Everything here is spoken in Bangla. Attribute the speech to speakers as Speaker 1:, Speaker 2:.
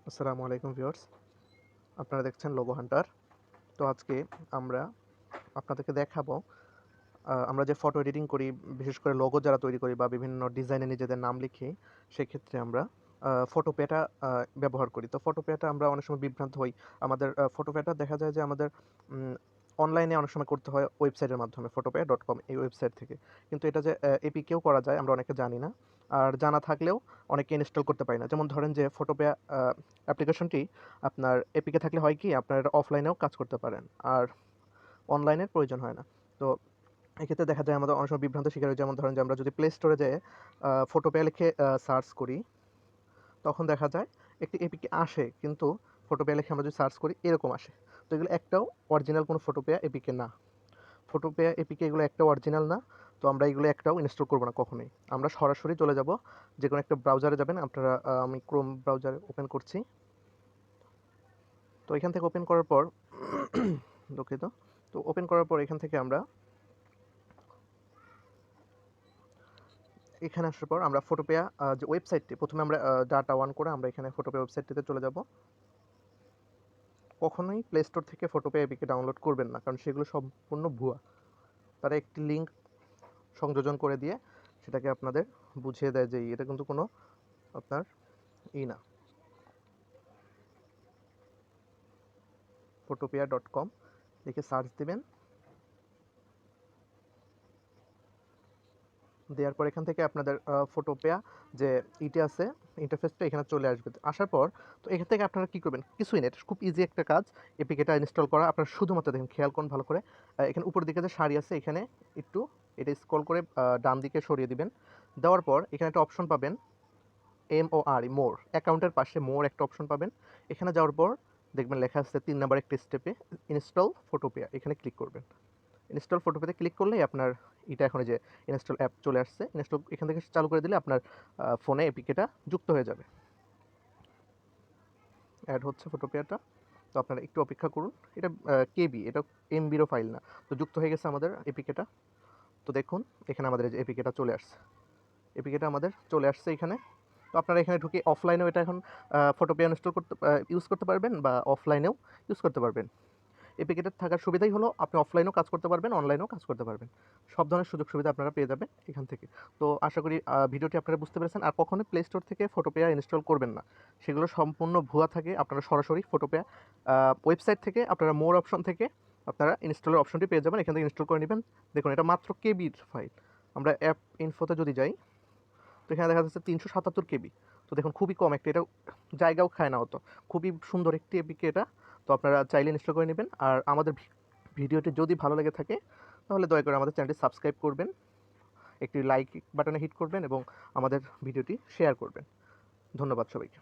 Speaker 1: আসসালামু আলাইকুম ভিউয়ার্স, আপনারা দেখছেন লোগো হান্টার। তো আজকে আমরা আপনাদেরকে দেখাবো আমরা যে ফটো এডিটিং করি, বিশেষ করে লোগো যারা তৈরি করি বা বিভিন্ন ডিজাইনে নিজেদের নাম লিখি, সেক্ষেত্রে আমরা ফটোপেটা ব্যবহার করি। তো ফটোপেটা আমরা অনেক সময় বিভ্রান্ত হই। আমাদের ফটোপেটা দেখা যায় যে আমাদের অনলাইনে অনেক সময় করতে হয় ওয়েবসাইটের মাধ্যমে photopea.com এই ওয়েবসাইট থেকে। কিন্তু এটা যে এপিকেও করা যায় আমরা অনেকে জানি না। আর জানা থাকলেও অনেকে ইনস্টল করতে পারি না। যেমন ধরেন যে ফটোপেয়া অ্যাপ্লিকেশনটি আপনার এপিকে থাকলে হয় কি আপনার এটা অফলাইনেও কাজ করতে পারেন। আর অনলাইনের প্রয়োজন হয় না। তো এক্ষেত্রে দেখা যায় আমাদের অনেক সময় বিভ্রান্ত শিকার হয়। যেমন ধরেন যে আমরা যদি প্লে স্টোরে যেয়ে ফটোপেয়া লিখে সার্চ করি, তখন দেখা যায় একটি এপিকে আসে, কিন্তু ফটোপেয়া লিখে আমরা যদি সার্চ করি এরকম আসে। তো এগুলো একটাও অরিজিনাল কোনো ফটোপেয়া এপিকে না। ফটোপেয়া এপিকে এগুলো একটাও অরিজিনাল না। তো আমরা এগুলো একটাও ইনস্টল করবো না কখনোই। আমরা সরাসরি চলে যাব, যে কোনো একটা ব্রাউজারে যাবেন আপনারা। আমি ক্রোম ব্রাউজার ওপেন করছি। তো এখান থেকে ওপেন করার পর দুঃখিত। তো ওপেন করার পর এখান থেকে আমরা এখানে আসার পর আমরা ফটোপেয়া যে ওয়েবসাইটটি প্রথমে আমরা ডাটা অন করে আমরা এখানে ফটোপেয়া ওয়েবসাইটটিতে চলে যাব। কখনোই প্লে স্টোর থেকে ফটোপেয়া এপিকে ডাউনলোড করবেন না, কারণ সেগুলো সম্পূর্ণ ভুয়া। তারা একটি লিঙ্ক সংযোজন করে দিয়ে সেটাকে আপনাদের বুঝিয়ে দেয় যে এটা কিন্তু কোনো আপনার না। photopea.com লিখে সার্চ দিবেন। দেওয়ার পর এখান থেকে আপনাদের ফটোপেয়া যে ইটা আছে, ইন্টারফেসটা এখানে চলে আসবে। আসার পর তো এখান থেকে আপনারা কী করবেন, কিছুই না, এটা খুব ইজি একটা কাজ। এপিকেটা ইনস্টল করা আপনারা শুধুমাত্র দেখেন, খেয়াল করুন ভালো করে। এখানে উপর দিকে যে সারি আছে, এখানে একটু এটা স্ক্রল করে ডান দিকে সরিয়ে দিবেন। দেওয়ার পর এখানে একটা অপশন পাবেন, MOR, মোর অ্যাকাউন্টের পাশে মোর একটা অপশন পাবেন। এখানে যাওয়ার পর দেখবেন লেখা আছে 3 নাম্বার একটা স্টেপে ইনস্টল ফটোপেয়া, এখানে ক্লিক করবেন। ইনস্টল ফটোপেতে ক্লিক করলেই আপনার এটা এখন যে ইনস্টল অ্যাপ চলে আসছে, ইনস্টল এখান থেকে চালু করে দিলে আপনার ফোনে এপিকেটা যুক্ত হয়ে যাবে। অ্যাড হচ্ছে ফটোপেয়াটা। তো আপনারা একটু অপেক্ষা করুন। এটা কেবি, এটা এমবিরও ফাইল না। তো যুক্ত হয়ে গেছে আমাদের এপিকেটা। তো দেখুন এখানে আমাদের এই যে এপিকেটা চলে আসছে, এপিকেটা আমাদের চলে আসছে এখানে। তো আপনারা এখানে ঢুকে অফলাইনেও এটা এখন ফটোপেয়া ইনস্টল করতে ইউজ করতে পারবেন, বা অফলাইনেও ইউজ করতে পারবেন। এপিকেটা থাকার সুবিধাই হলো আপনি অফলাইনেও কাজ করতে পারবেন, অনলাইনেও কাজ করতে পারবেন। সব ধরনের সুযোগ সুবিধা আপনারা পেয়ে যাবেন এখান থেকে। তো আশা করি ভিডিওটি আপনারা বুঝতে পেরেছেন। আর কখনোই প্লে স্টোর থেকে ফটোপেয়া ইনস্টল করবেন না, সেগুলো সম্পূর্ণ ভুয়া থাকে। আপনারা সরাসরি ফটোপেয়া ওয়েবসাইট থেকে আপনারা মোর অপশন থেকে আপনারা ইনস্টলের অপশনটি পেয়ে যাবেন, এখান থেকে ইনস্টল করে নেবেন। দেখুন এটা মাত্র কেবির ফাইল। আমরা অ্যাপ ইনফোতে যদি যাই, তো এখানে দেখা যাচ্ছে 377 কেবি। তো দেখুন খুবই কম একটা, এটা জায়গাও খায় না অত। খুবই সুন্দর একটি এপিকে এটা। তো আপনারা চাইলে ইনস্টল করে নেবেন। আর আমাদের ভিডিওটি যদি ভালো লেগে থাকে, তাহলে দয়া করে আমাদের চ্যানেলটি সাবস্ক্রাইব করবেন, একটি লাইক বাটনে হিট করবেন এবং আমাদের ভিডিওটি শেয়ার করবেন। ধন্যবাদ সবাইকে।